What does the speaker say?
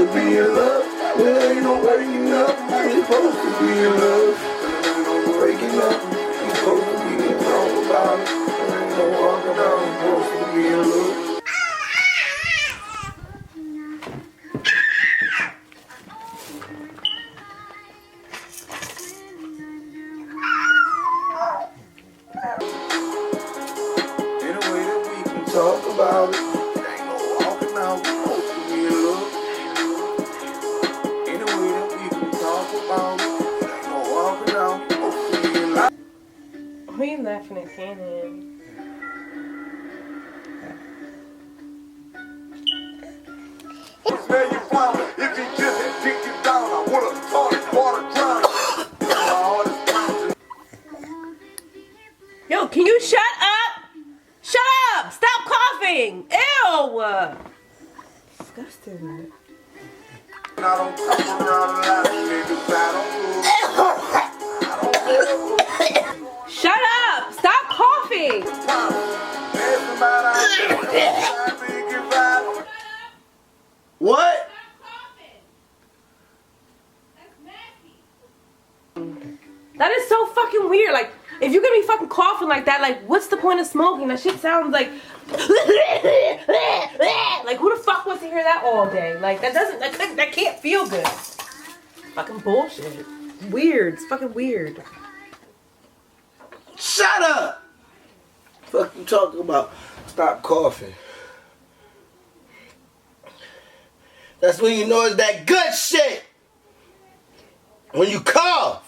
to be in love. There ain't no waking up. We supposed to be in love. There ain't no waking up. We supposed to be in love about it. There ain't no walking out. We supposed to be in love. In a way that we can talk about it. There ain't no walking out. We supposed to be in love. In a way that we can talk about it. There ain't no walking out. We supposed to be in love. Why are you laughing at Cannon? Smell your flower. If he just had kicked you down, I would've thought it water drowned. My heart is pounding. Yo, can you shut up? Shut up! Stop coughing! Ew! Disgusting. I don't come around a lot of niggas. I don't Shut up! Stop coughing! What? That is so fucking weird. Like, if you're gonna be fucking coughing like that, like, what's the point of smoking? That shit sounds like... Like, who the fuck wants to hear that all day? Like, that can't feel good. Fucking bullshit. Weird. It's fucking weird. Shut up! Fuck you talking about? Stop coughing. That's when you know it's that good shit. When you cough.